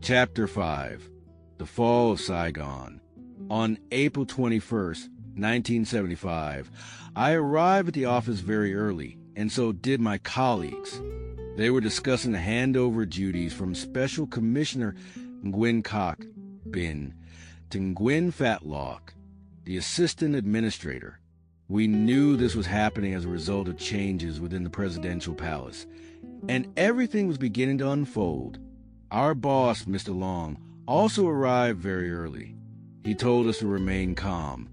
Chapter 5. The Fall of Saigon. On April 21st, 1975, I arrived at the office very early, and so did my colleagues. They were discussing the handover duties from Special Commissioner Nguyen Coc Bin to Nguyen Phat Loc, the Assistant Administrator. We knew this was happening as a result of changes within the presidential palace, and everything was beginning to unfold. Our boss, Mr. Long, also arrived very early. He told us to remain calm,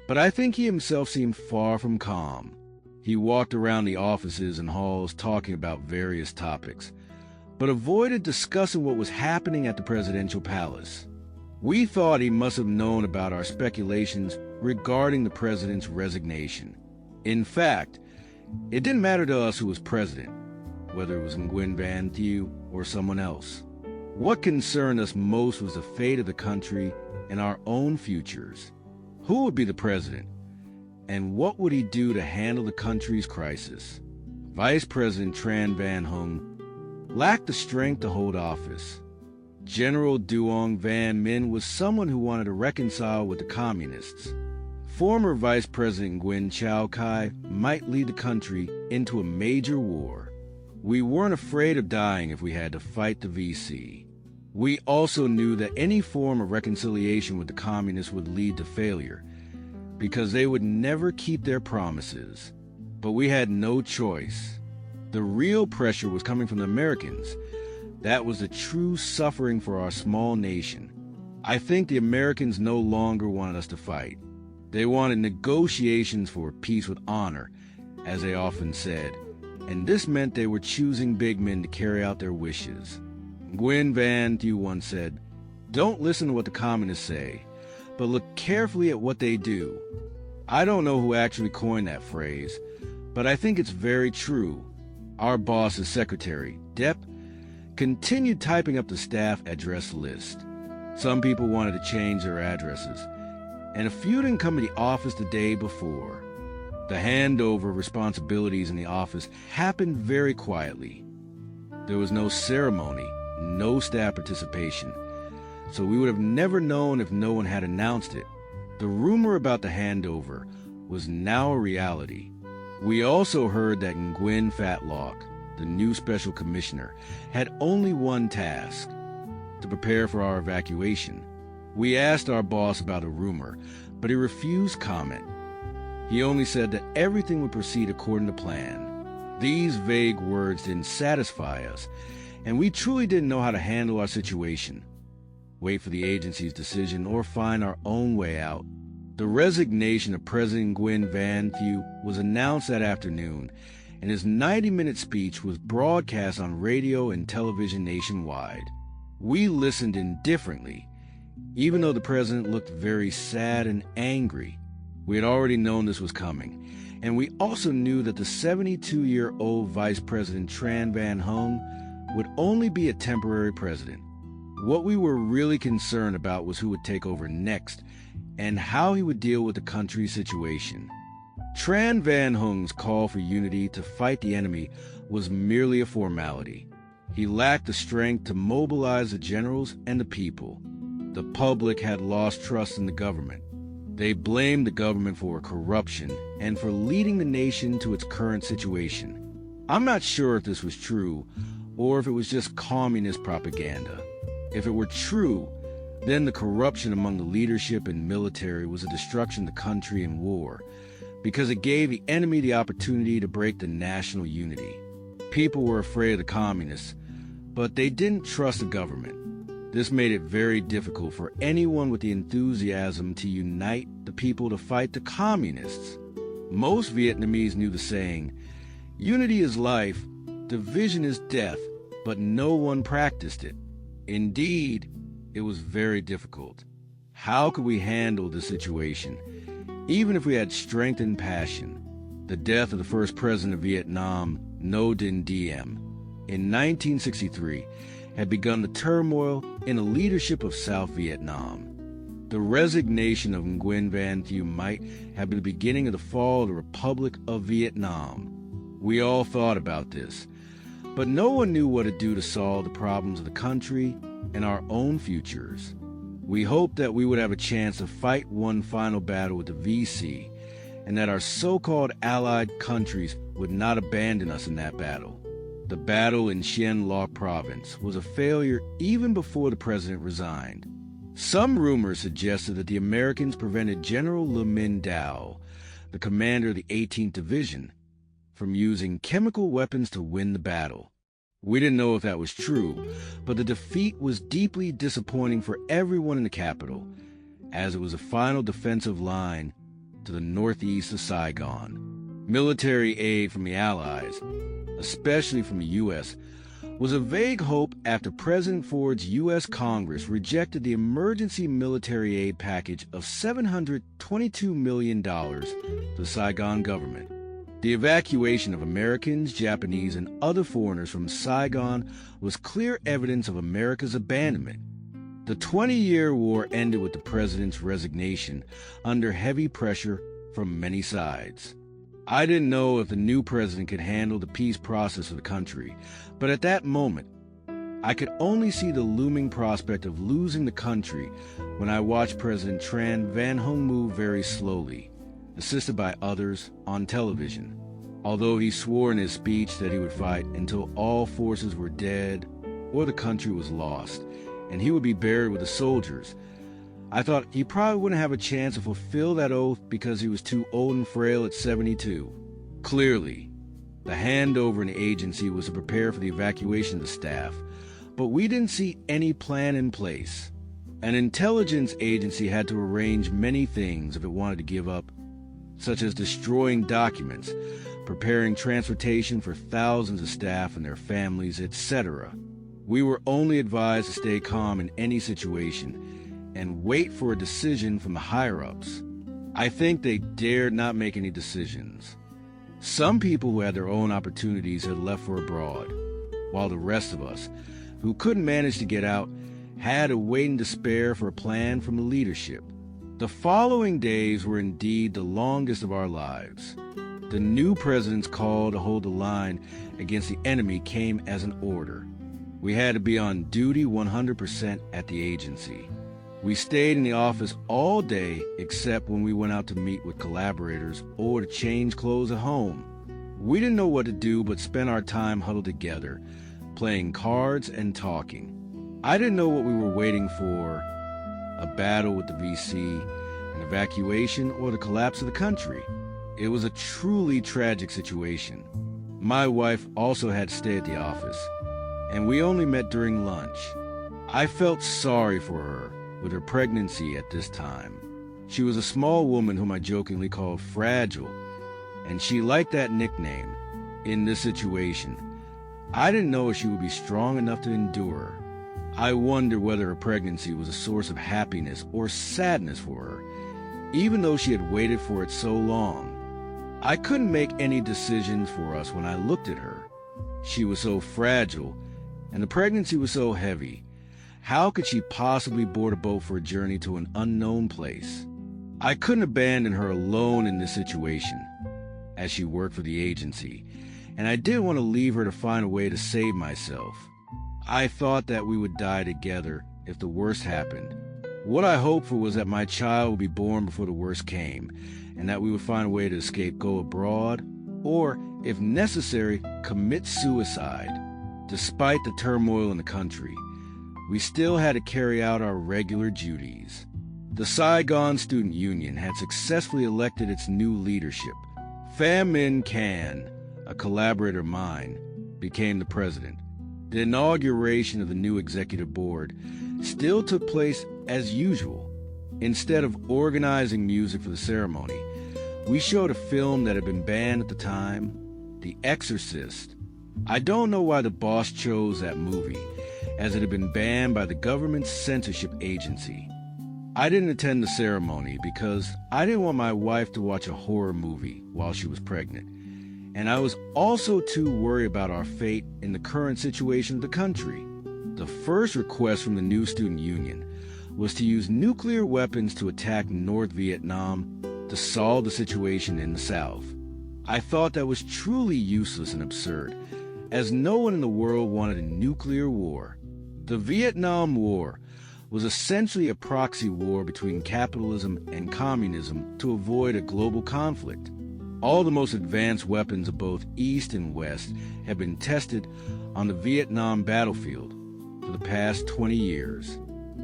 but I think he himself seemed far from calm. He walked around the offices and halls talking about various topics, but avoided discussing what was happening at the presidential palace. We thought he must have known about our speculations regarding the president's resignation. In fact, it didn't matter to us who was president, whether it was Nguyen Van Thieu or someone else. What concerned us most was the fate of the country and our own futures. Who would be the president? And what would he do to handle the country's crisis? Vice President Tran Van Hung lacked the strength to hold office. General Duong Van Minh was someone who wanted to reconcile with the communists. Former Vice President Nguyen Chau Kai might lead the country into a major war. We weren't afraid of dying if we had to fight the VC. We also knew that any form of reconciliation with the communists would lead to failure, because they would never keep their promises. But we had no choice. The real pressure was coming from the Americans. That was the true suffering for our small nation. I think the Americans no longer wanted us to fight. They wanted negotiations for peace with honor, as they often said, and this meant they were choosing big men to carry out their wishes. Nguyen Van Thieu once said, "Don't listen to what the communists say, but look carefully at what they do." I don't know who actually coined that phrase, but I think it's very true. Our boss's secretary, Depp, continued typing up the staff address list. Some people wanted to change their addresses, and a few didn't come to the office the day before. The handover of responsibilities in the office happened very quietly. There was no ceremony, no staff participation, so we would have never known if no one had announced it. The rumor about the handover was now a reality. We also heard that Nguyen Phat Loc, the new special commissioner, had only one task: to prepare for our evacuation. We asked our boss about the rumor, but he refused comment. He only said that everything would proceed according to plan. These vague words didn't satisfy us, and we truly didn't know how to handle our situation, wait for the agency's decision, or find our own way out. The resignation of President Nguyen Van Thieu was announced that afternoon, and his 90-minute speech was broadcast on radio and television nationwide. We listened indifferently, even though the president looked very sad and angry. We had already known this was coming, and we also knew that the 72-year-old Vice President Tran Van Hung would only be a temporary president. What we were really concerned about was who would take over next and how he would deal with the country's situation. Tran Van Hung's call for unity to fight the enemy was merely a formality. He lacked the strength to mobilize the generals and the people. The public had lost trust in the government. They blamed the government for corruption and for leading the nation to its current situation. I'm not sure if this was true or if it was just communist propaganda. If it were true, then the corruption among the leadership and military was a destruction of the country and war, because it gave the enemy the opportunity to break the national unity. People were afraid of the communists, but they didn't trust the government. This made it very difficult for anyone with the enthusiasm to unite the people to fight the communists. Most Vietnamese knew the saying, "Unity is life, division is death," but no one practiced it. Indeed, it was very difficult. How could we handle the situation, even if we had strength and passion? The death of the first president of Vietnam, Ngo Dinh Diem, in 1963, had begun the turmoil in the leadership of South Vietnam. The resignation of Nguyen Van Thieu might have been the beginning of the fall of the Republic of Vietnam. We all thought about this, but no one knew what to do to solve the problems of the country and our own futures. We hoped that we would have a chance to fight one final battle with the VC, and that our so-called allied countries would not abandon us in that battle. The battle in Hsien Loc province was a failure even before the president resigned. Some rumors suggested that the Americans prevented General Le Min Dao, the commander of the 18th Division, from using chemical weapons to win the battle. We didn't know if that was true, but the defeat was deeply disappointing for everyone in the capital, as it was a final defensive line to the northeast of Saigon. Military aid from the Allies, especially from the U.S., was a vague hope after President Ford's U.S. Congress rejected the emergency military aid package of $722 million to the Saigon government. The evacuation of Americans, Japanese, and other foreigners from Saigon was clear evidence of America's abandonment. The 20-year war ended with the president's resignation under heavy pressure from many sides. I didn't know if the new president could handle the peace process of the country, but at that moment, I could only see the looming prospect of losing the country when I watched President Tran Van Hung move very slowly, assisted by others, on television. Although he swore in his speech that he would fight until all forces were dead or the country was lost, and he would be buried with the soldiers, I thought he probably wouldn't have a chance to fulfill that oath because he was too old and frail at 72. Clearly, the handover in the agency was to prepare for the evacuation of the staff, but we didn't see any plan in place. An intelligence agency had to arrange many things if it wanted to give up, such as destroying documents, preparing transportation for thousands of staff and their families, etc. We were only advised to stay calm in any situation and wait for a decision from the higher-ups. I think they dared not make any decisions. Some people who had their own opportunities had left for abroad, while the rest of us, who couldn't manage to get out, had to wait in despair for a plan from the leadership. The following days were indeed the longest of our lives. The new president's call to hold the line against the enemy came as an order. We had to be on duty 100% at the agency. We stayed in the office all day except when we went out to meet with collaborators or to change clothes at home. We didn't know what to do but spend our time huddled together, playing cards and talking. I didn't know what we were waiting for, a battle with the VC, an evacuation, or the collapse of the country. It was a truly tragic situation. My wife also had to stay at the office, and we only met during lunch. I felt sorry for her with her pregnancy at this time. She was a small woman whom I jokingly called Fragile, and she liked that nickname. In this situation, I didn't know if she would be strong enough to endure. I wondered whether her pregnancy was a source of happiness or sadness for her, even though she had waited for it so long. I couldn't make any decisions for us when I looked at her. She was so fragile, and the pregnancy was so heavy. How could she possibly board a boat for a journey to an unknown place? I couldn't abandon her alone in this situation, as she worked for the agency, and I didn't want to leave her to find a way to save myself. I thought that we would die together if the worst happened. What I hoped for was that my child would be born before the worst came, and that we would find a way to escape, go abroad, or, if necessary, commit suicide. Despite the turmoil in the country, we still had to carry out our regular duties. The Saigon Student Union had successfully elected its new leadership. Pham Minh Can, a collaborator of mine, became the president. The inauguration of the new executive board still took place as usual. Instead of organizing music for the ceremony, we showed a film that had been banned at the time, The Exorcist. I don't know why the boss chose that movie, as it had been banned by the government's censorship agency. I didn't attend the ceremony because I didn't want my wife to watch a horror movie while she was pregnant, and I was also too worried about our fate in the current situation of the country. The first request from the new student union was to use nuclear weapons to attack North Vietnam to solve the situation in the South. I thought that was truly useless and absurd, as no one in the world wanted a nuclear war. The Vietnam War was essentially a proxy war between capitalism and communism to avoid a global conflict. All the most advanced weapons of both East and West have been tested on the Vietnam battlefield for the past 20 years.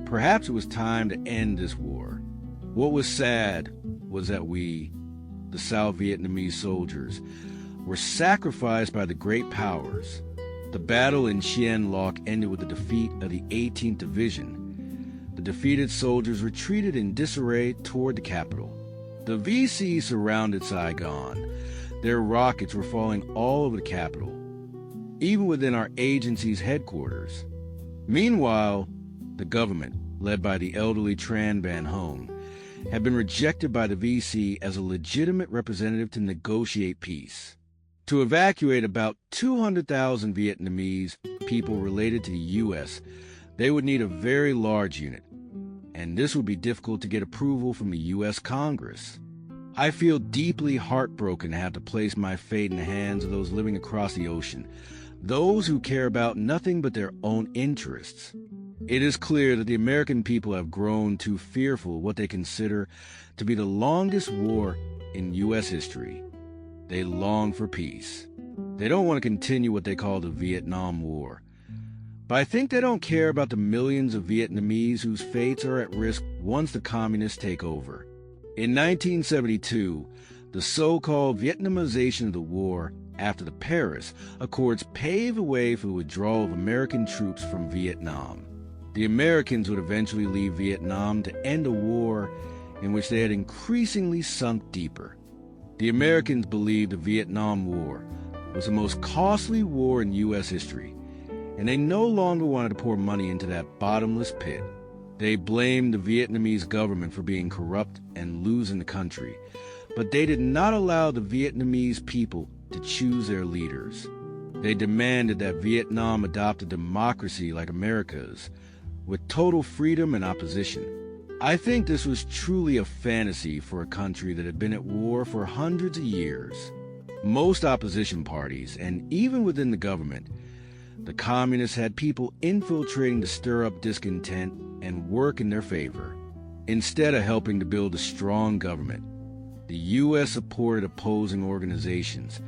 Perhaps it was time to end this war. What was sad was that we, the South Vietnamese soldiers, were sacrificed by the great powers. The battle in Chien Loc ended with the defeat of the 18th Division. The defeated soldiers retreated in disarray toward the capital. The VC surrounded Saigon. Their rockets were falling all over the capital, even within our agency's headquarters. Meanwhile, the government, led by the elderly Tran Van Hong, had been rejected by the VC as a legitimate representative to negotiate peace. To evacuate about 200,000 Vietnamese people related to the U.S., they would need a very large unit, and this would be difficult to get approval from the U.S. Congress. I feel deeply heartbroken to have to place my fate in the hands of those living across the ocean, those who care about nothing but their own interests. It is clear that the American people have grown too fearful of what they consider to be the longest war in U.S. history. They long for peace. They don't want to continue what they call the Vietnam War. But I think they don't care about the millions of Vietnamese whose fates are at risk once the communists take over. In 1972, the so-called Vietnamization of the war after the Paris Accords paved the way for the withdrawal of American troops from Vietnam. The Americans would eventually leave Vietnam to end a war in which they had increasingly sunk deeper. The Americans believed the Vietnam War was the most costly war in U.S. history, and they no longer wanted to pour money into that bottomless pit. They blamed the Vietnamese government for being corrupt and losing the country, but they did not allow the Vietnamese people to choose their leaders. They demanded that Vietnam adopt a democracy like America's, with total freedom and opposition. I think this was truly a fantasy for a country that had been at war for hundreds of years. Most opposition parties, and even within the government, the communists had people infiltrating to stir up discontent and work in their favor. Instead of helping to build a strong government, the U.S. supported opposing organizations,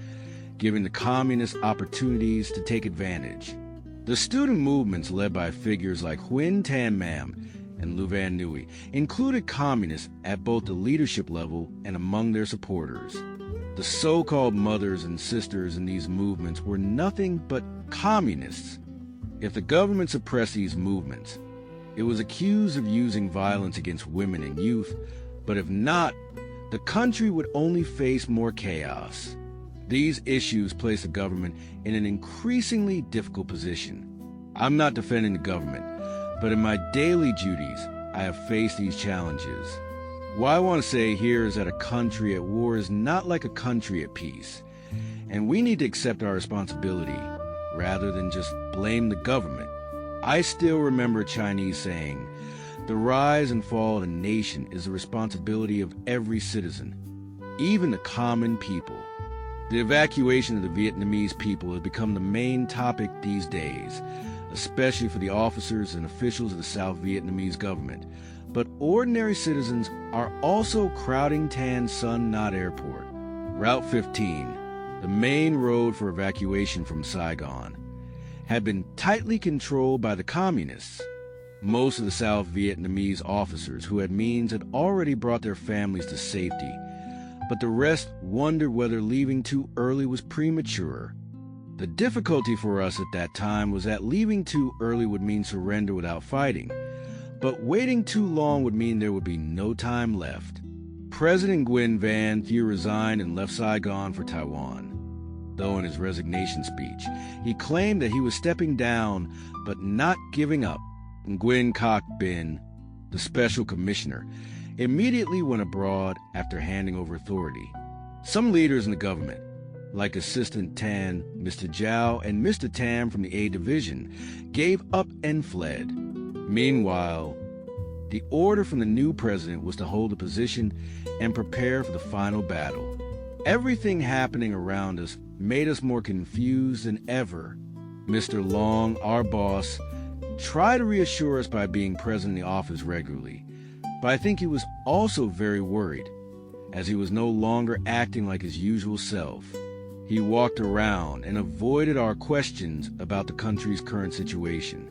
giving the communists opportunities to take advantage. The student movements led by figures like Huynh Tan Mam and Lu Van Nui included communists at both the leadership level and among their supporters. The so-called mothers and sisters in these movements were nothing but communists. If the government suppressed these movements, it was accused of using violence against women and youth, but if not, the country would only face more chaos. These issues place the government in an increasingly difficult position. I'm not defending the government, but in my daily duties, I have faced these challenges. What I want to say here is that a country at war is not like a country at peace, and we need to accept our responsibility rather than just blame the government. I still remember a Chinese saying, "The rise and fall of a nation is the responsibility of every citizen, even the common people." The evacuation of the Vietnamese people has become the main topic these days, especially for the officers and officials of the South Vietnamese government. But ordinary citizens are also crowding Tan Son Nhat Airport. Route 15, the main road for evacuation from Saigon, had been tightly controlled by the communists. Most of the South Vietnamese officers who had means had already brought their families to safety, but the rest wondered whether leaving too early was premature. The difficulty for us at that time was that leaving too early would mean surrender without fighting, but waiting too long would mean there would be no time left. President Nguyen Van Thieu resigned and left Saigon for Taiwan. Though in his resignation speech, he claimed that he was stepping down but not giving up. Nguyen Ngoc Binh, the special commissioner, immediately went abroad after handing over authority. Some leaders in the government, like Assistant Tan, Mr. Zhao, and Mr. Tam from the A Division, gave up and fled. Meanwhile, the order from the new president was to hold the position and prepare for the final battle. Everything happening around us made us more confused than ever. Mr. Long, our boss, tried to reassure us by being present in the office regularly, but I think he was also very worried, as he was no longer acting like his usual self. He walked around and avoided our questions about the country's current situation.